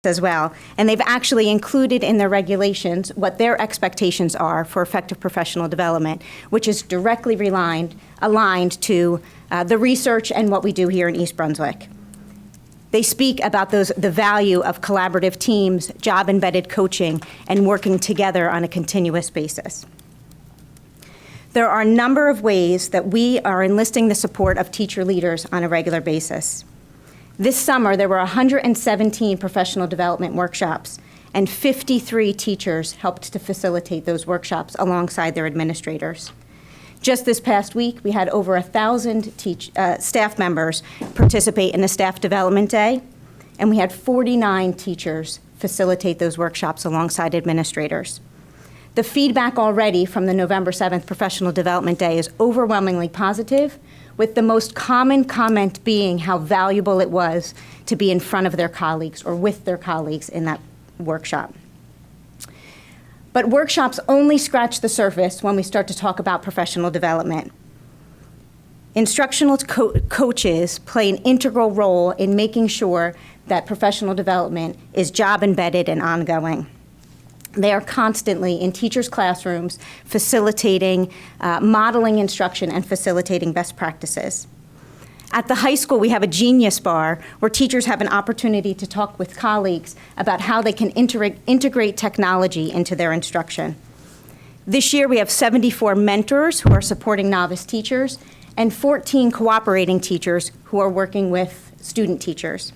as well. And they've actually included in their regulations what their expectations are for effective professional development, which is directly aligned to the research and what we do here in East Brunswick. They speak about the value of collaborative teams, job-embedded coaching, and working together on a continuous basis. There are a number of ways that we are enlisting the support of teacher leaders on a regular basis. This summer, there were 117 professional development workshops, and 53 teachers helped to facilitate those workshops alongside their administrators. Just this past week, we had over 1,000 staff members participate in the Staff Development Day, and we had 49 teachers facilitate those workshops alongside administrators. The feedback already from the November 7th Professional Development Day is overwhelmingly positive, with the most common comment being how valuable it was to be in front of their colleagues or with their colleagues in that workshop. But workshops only scratch the surface when we start to talk about professional development. Instructional coaches play an integral role in making sure that professional development is job-embedded and ongoing. They are constantly in teachers' classrooms facilitating, modeling instruction and facilitating best practices. At the high school, we have a Genius Bar where teachers have an opportunity to talk with colleagues about how they can integrate technology into their instruction. This year, we have 74 mentors who are supporting novice teachers and 14 cooperating teachers who are working with student teachers.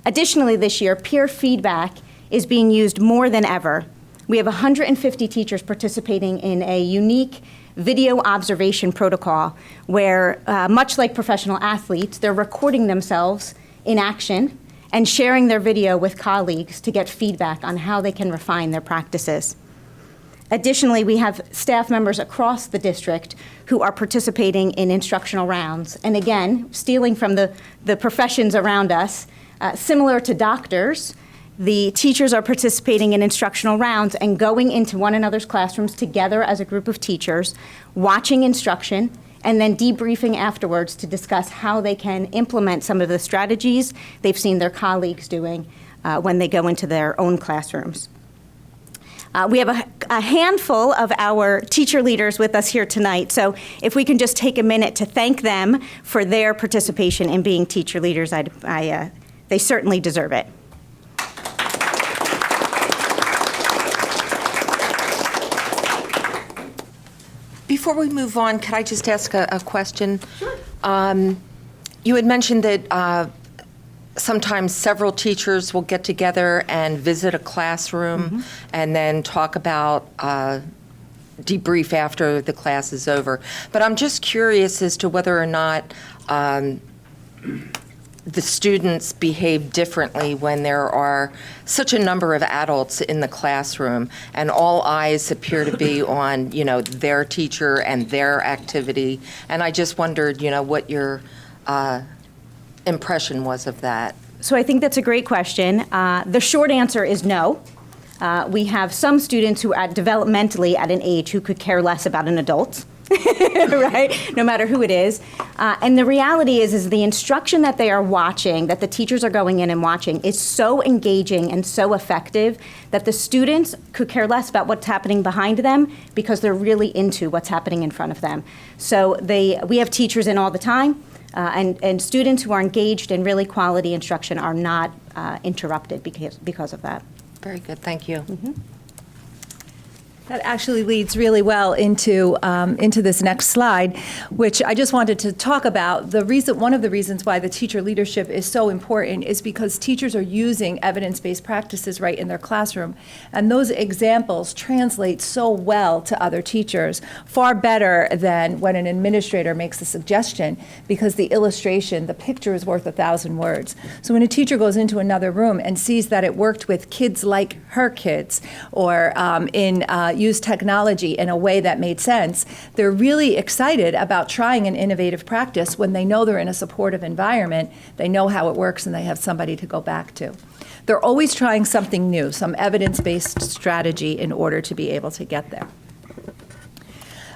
Additionally, this year, peer feedback is being used more than ever. We have 150 teachers participating in a unique video observation protocol where, much like professional athletes, they're recording themselves in action and sharing their video with colleagues to get feedback on how they can refine their practices. Additionally, we have staff members across the district who are participating in instructional rounds. And again, stealing from the professions around us, similar to doctors, the teachers are participating in instructional rounds and going into one another's classrooms together as a group of teachers, watching instruction, and then debriefing afterwards to discuss how they can implement some of the strategies they've seen their colleagues doing when they go into their own classrooms. We have a handful of our teacher leaders with us here tonight, so if we can just take a minute to thank them for their participation in being teacher leaders, they certainly deserve it. Before we move on, could I just ask a question? Sure. You had mentioned that sometimes several teachers will get together and visit a classroom and then talk about debrief after the class is over. But I'm just curious as to whether or not the students behave differently when there are such a number of adults in the classroom and all eyes appear to be on, their teacher and their activity. And I just wondered, what your impression was of that. So I think that's a great question. The short answer is no. We have some students who are developmentally at an age who could care less about an adult. Right? No matter who it is. And the reality is the instruction that they are watching, that the teachers are going in and watching, is so engaging and so effective that the students could care less about what's happening behind them because they're really into what's happening in front of them. So we have teachers in all the time, and students who are engaged in really quality instruction are not interrupted because of that. Very good. Thank you. Mm-hmm. That actually leads really well into this next slide, which I just wanted to talk about. One of the reasons why the teacher leadership is so important is because teachers are using evidence-based practices right in their classroom, and those examples translate so well to other teachers, far better than when an administrator makes a suggestion, because the illustration, the picture is worth 1,000 words. So when a teacher goes into another room and sees that it worked with kids like her kids, or use technology in a way that made sense, they're really excited about trying an innovative practice when they know they're in a supportive environment, they know how it works, and they have somebody to go back to. They're always trying something new, some evidence-based strategy in order to be able to get there.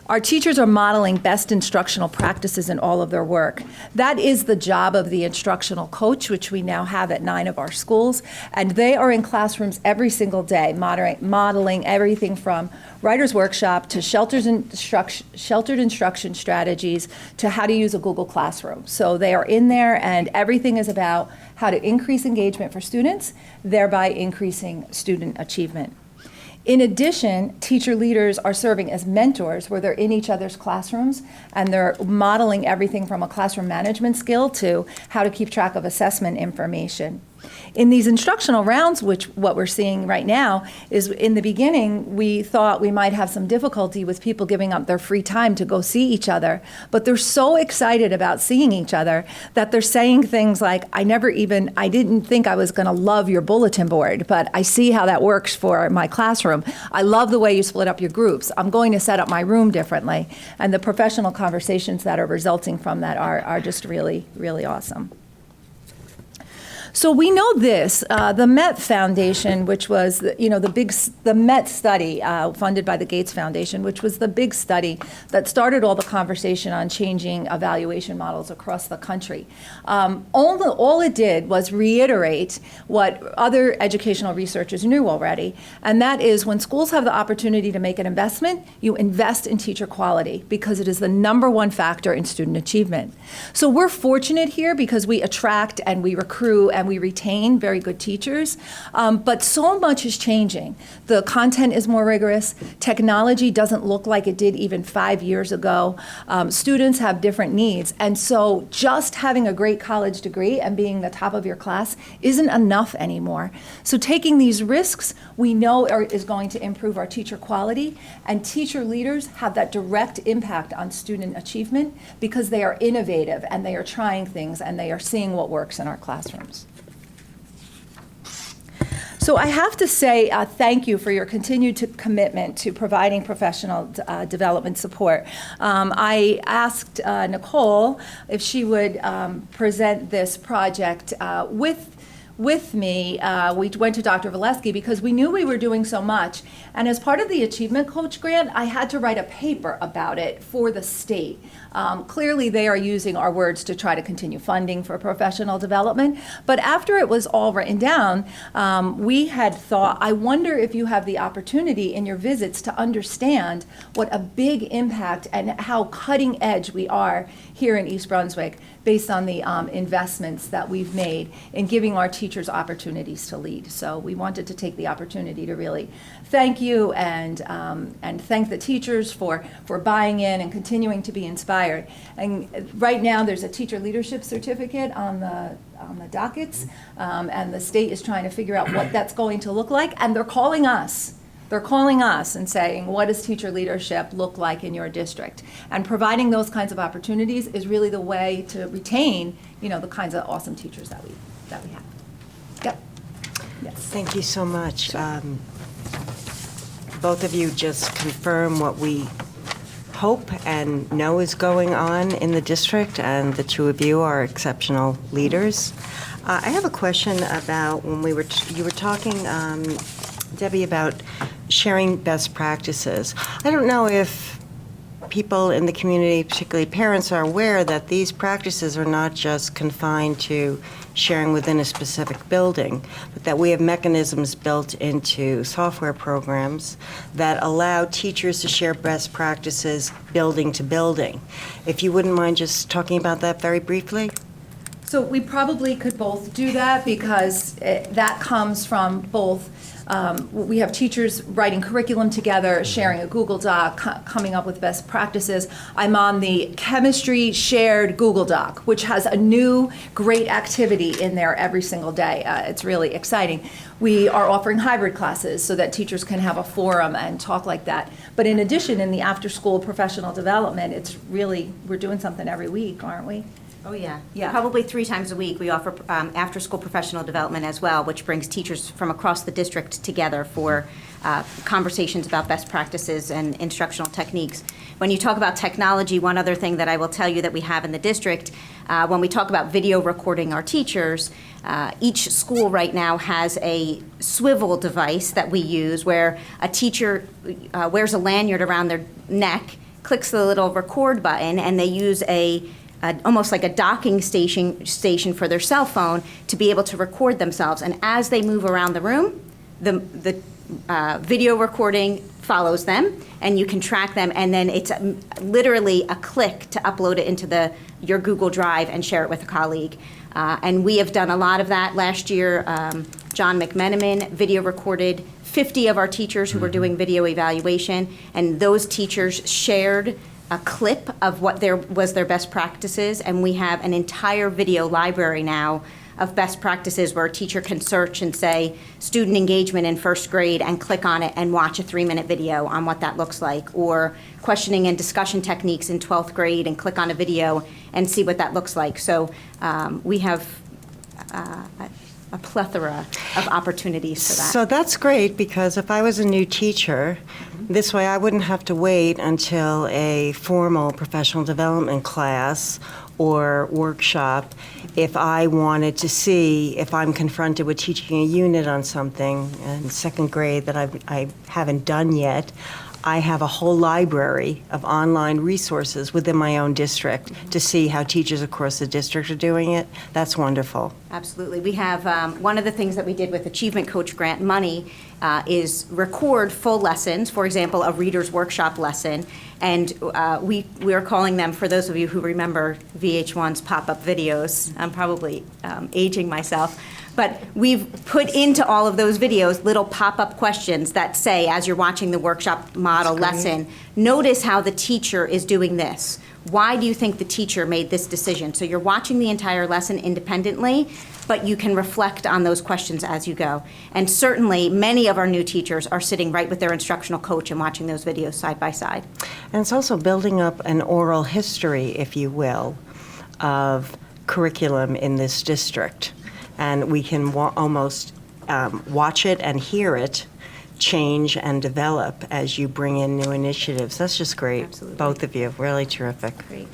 Our teachers are modeling best instructional practices in all of their work. That is the job of the instructional coach, which we now have at 9 of our schools. And they are in classrooms every single day, modeling everything from writer's workshop to sheltered instruction strategies to how to use a Google Classroom. So they are in there, and everything is about how to increase engagement for students, thereby increasing student achievement. In addition, teacher leaders are serving as mentors where they're in each other's classrooms and they're modeling everything from a classroom management skill to how to keep track of assessment information. In these instructional rounds, which what we're seeing right now is in the beginning, we thought we might have some difficulty with people giving up their free time to go see each other, but they're so excited about seeing each other that they're saying things like, I didn't think I was going to love your bulletin board, but I see how that works for my classroom. I love the way you split up your groups. I'm going to set up my room differently. And the professional conversations that are resulting from that are just really, really awesome. So we know this, the Met Foundation, which was, the Met study funded by the Gates Foundation, which was the big study that started all the conversation on changing evaluation models across the country. All it did was reiterate what other educational researchers knew already, and that is when schools have the opportunity to make an investment, you invest in teacher quality because it is the #1 factor in student achievement. So we're fortunate here because we attract and we recruit and we retain very good teachers, but so much is changing. The content is more rigorous. Technology doesn't look like it did even 5 years ago. Students have different needs, and so just having a great college degree and being the top of your class isn't enough anymore. So taking these risks, we know is going to improve our teacher quality, and teacher leaders have that direct impact on student achievement because they are innovative and they are trying things and they are seeing what works in our classrooms. So I have to say thank you for your continued commitment to providing professional development support. I asked Nicole if she would present this project with me. We went to Dr. Valesky because we knew we were doing so much. And as part of the Achievement Coach grant, I had to write a paper about it for the state. Clearly, they are using our words to try to continue funding for professional development. But after it was all written down, we had thought, I wonder if you have the opportunity in your visits to understand what a big impact and how cutting edge we are here in East Brunswick based on the investments that we've made in giving our teachers opportunities to lead. So we wanted to take the opportunity to really thank you and thank the teachers for buying in and continuing to be inspired. And right now there's a teacher leadership certificate on the dockets, and the state is trying to figure out what that's going to look like, and they're calling us. They're calling us and saying, what does teacher leadership look like in your district? And providing those kinds of opportunities is really the way to retain, the kinds of awesome teachers that we have. Yep. Yes. Thank you so much. Both of you just confirm what we hope and know is going on in the district, and the two of you are exceptional leaders. I have a question about when you were talking, Debbie, about sharing best practices. I don't know if people in the community, particularly parents, are aware that these practices are not just confined to sharing within a specific building, but that we have mechanisms built into software programs that allow teachers to share best practices building to building. If you wouldn't mind just talking about that very briefly. So we probably could both do that because that comes from both. We have teachers writing curriculum together, sharing a Google Doc, coming up with best practices. I'm on the chemistry shared Google Doc, which has a new great activity in there every single day. It's really exciting. We are offering hybrid classes so that teachers can have a forum and talk like that. But in addition, in the after-school professional development, we're doing something every week, aren't we? Oh, yeah. Yeah. Probably 3 times a week. We offer after-school professional development as well, which brings teachers from across the district together for conversations about best practices and instructional techniques. When you talk about technology, one other thing that I will tell you that we have in the district, when we talk about video recording our teachers, each school right now has a swivel device that we use where a teacher wears a lanyard around their neck, clicks the little record button, and they use almost like a docking station for their cell phone to be able to record themselves. And as they move around the room, the video recording follows them, and you can track them, and then it's literally a click to upload it into your Google Drive and share it with a colleague. And we have done a lot of that. Last year, John McMenamin video recorded 50 of our teachers who were doing video evaluation, and those teachers shared a clip of what was their best practices, and we have an entire video library now of best practices where a teacher can search and say student engagement in first grade and click on it and watch a 3-minute video on what that looks like, or questioning and discussion techniques in 12th grade and click on a video and see what that looks like. So we have a plethora of opportunities for that. So that's great, because if I was a new teacher, this way I wouldn't have to wait until a formal professional development class or workshop if I wanted to see if I'm confronted with teaching a unit on something in second grade that I haven't done yet. I have a whole library of online resources within my own district to see how teachers across the district are doing it. That's wonderful. Absolutely. We have, one of the things that we did with Achievement Coach grant money is record full lessons, for example, a reader's workshop lesson. And we are calling them, for those of you who remember VH1's pop-up videos, I'm probably aging myself, but we've put into all of those videos little pop-up questions that say, as you're watching the workshop model lesson, notice how the teacher is doing this. Why do you think the teacher made this decision? So you're watching the entire lesson independently, but you can reflect on those questions as you go. And certainly, many of our new teachers are sitting right with their instructional coach and watching those videos side by side. And it's also building up an oral history, if you will, of curriculum in this district. And we can almost watch it and hear it change and develop as you bring in new initiatives. That's just great. Absolutely. Both of you, really terrific. Great.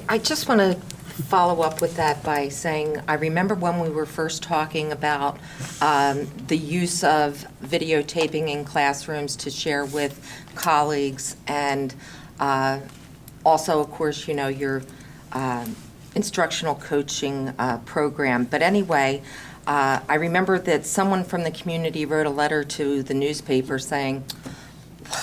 I just want to follow up with that by saying, I remember when we were first talking about the use of videotaping in classrooms to share with colleagues, and also, of course, your instructional coaching program. But anyway, I remember that someone from the community wrote a letter to the newspaper saying,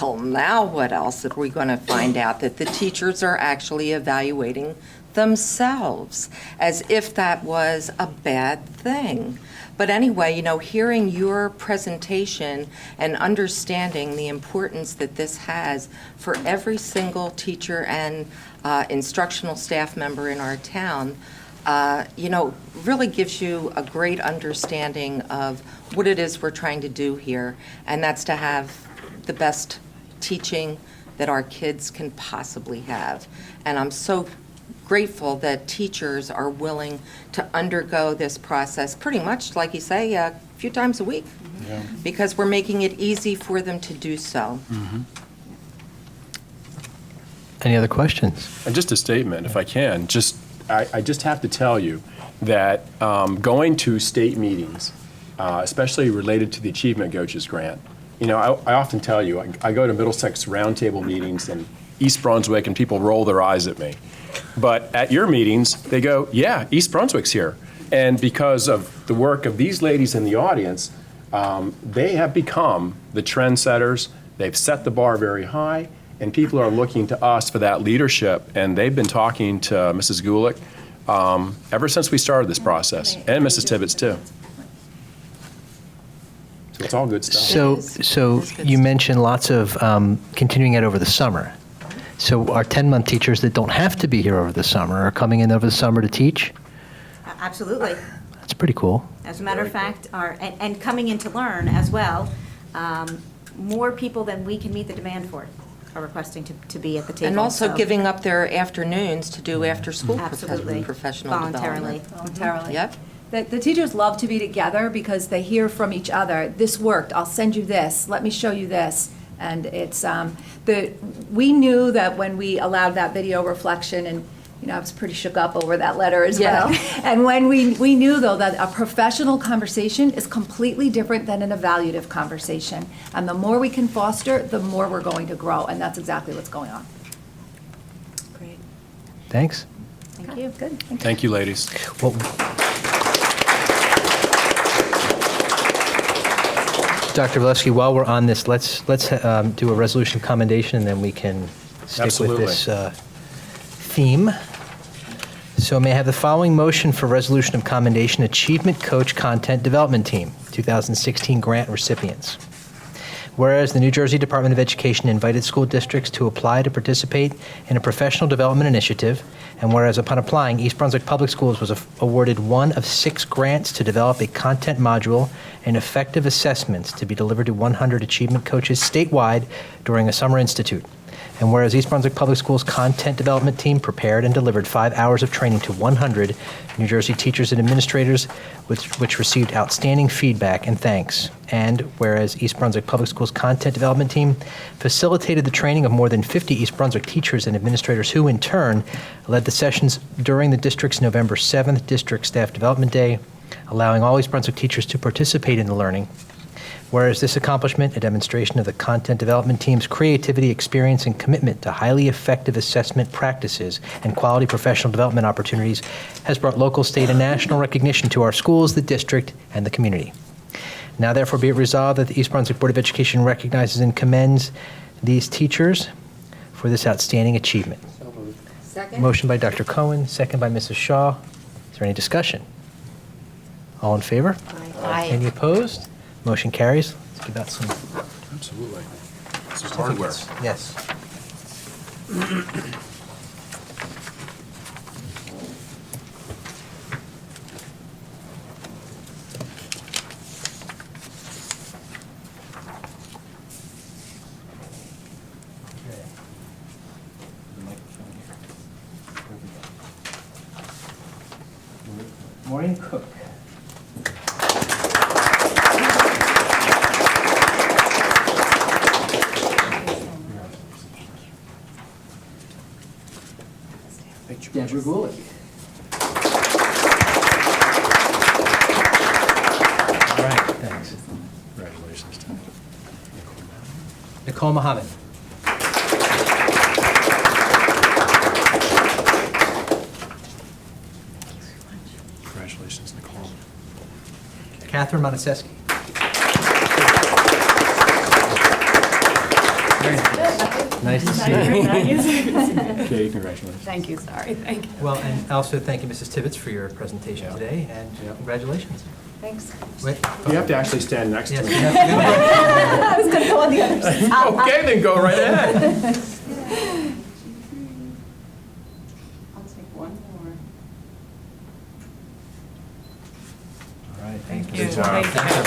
well, now what else are we going to find out? That the teachers are actually evaluating themselves, as if that was a bad thing. But anyway, hearing your presentation and understanding the importance that this has for every single teacher and instructional staff member in our town, really gives you a great understanding of what it is we're trying to do here, and that's to have the best teaching that our kids can possibly have. And I'm so grateful that teachers are willing to undergo this process pretty much, like you say, a few times a week, because we're making it easy for them to do so. Any other questions? And just a statement, if I can. I just have to tell you that going to state meetings, especially related to the Achievement Coaches grant, I often tell you, I go to Middlesex roundtable meetings in East Brunswick, and people roll their eyes at me. But at your meetings, they go, yeah, East Brunswick's here. And because of the work of these ladies in the audience, they have become the trendsetters. They've set the bar very high, and people are looking to us for that leadership. And they've been talking to Mrs. Gulick ever since we started this process, and Mrs. Tibbetts too. So it's all good stuff. So you mentioned lots of continuing it over the summer. So our 10-month teachers that don't have to be here over the summer are coming in over the summer to teach? Absolutely. That's pretty cool. As a matter of fact, and coming in to learn as well, more people than we can meet the demand for are requesting to be at the table. And also so- giving up their afternoons to do after-school Absolutely. professional Voluntarily. development. Voluntarily. Yep. The teachers love to be together because they hear from each other, this worked, I'll send you this, let me show you this. And it's, we knew that when we allowed that video reflection, and I was pretty shook up over that letter as Yeah. well. And when we knew, though, that a professional conversation is completely different than an evaluative conversation. And the more we can foster, the more we're going to grow, and that's exactly what's going on. Thanks. Thank you. Good. Thank you, ladies. Well, Dr. Valesky, while we're on this, let's do a resolution of commendation, and then we can stick Absolutely. with this theme. So may I have the following motion for resolution of commendation, Achievement Coach Content Development Team, 2016 grant recipients. Whereas the New Jersey Department of Education invited school districts to apply to participate in a professional development initiative, and whereas upon applying, East Brunswick Public Schools was awarded one of 6 grants to develop a content module and effective assessments to be delivered to 100 achievement coaches statewide during a summer institute. And whereas East Brunswick Public Schools content development team prepared and delivered 5 hours of training to 100 New Jersey teachers and administrators, which received outstanding feedback and thanks. And whereas East Brunswick Public Schools content development team facilitated the training of more than 50 East Brunswick teachers and administrators who, in turn, led the sessions during the district's November 7th District Staff Development Day, allowing all East Brunswick teachers to participate in the learning. Whereas this accomplishment, a demonstration of the content development team's creativity, experience, and commitment to highly effective assessment practices and quality professional development opportunities, has brought local, state, and national recognition to our schools, the district, and the community. Now therefore be it resolved that the East Brunswick Board of Education recognizes and commends these teachers for this outstanding achievement. Second. Motion by Dr. Cohen, second by Mrs. Shaw. Is there any discussion? All in favor? Aye. Any opposed? Motion carries. Let's give out some Absolutely. This is hardware. Yes. Morning Cook. Deborah Gulick. All right, thanks. Congratulations. Nicole Mohammed. Congratulations, Nicole. Catherine Monaseski. Very nice. Nice to see you. Kay, congratulations. Thank you, sorry, thank you. Well, and also thank you, Mrs. Tibbetts, for your presentation Yeah. today, and Yeah. congratulations. Thanks. Wait. You have to actually stand next to Yes, me. you have to go. I was going to go on the other side. Okay, then go right ahead. I'll take one more. All right, thank you. Good job. Thank you.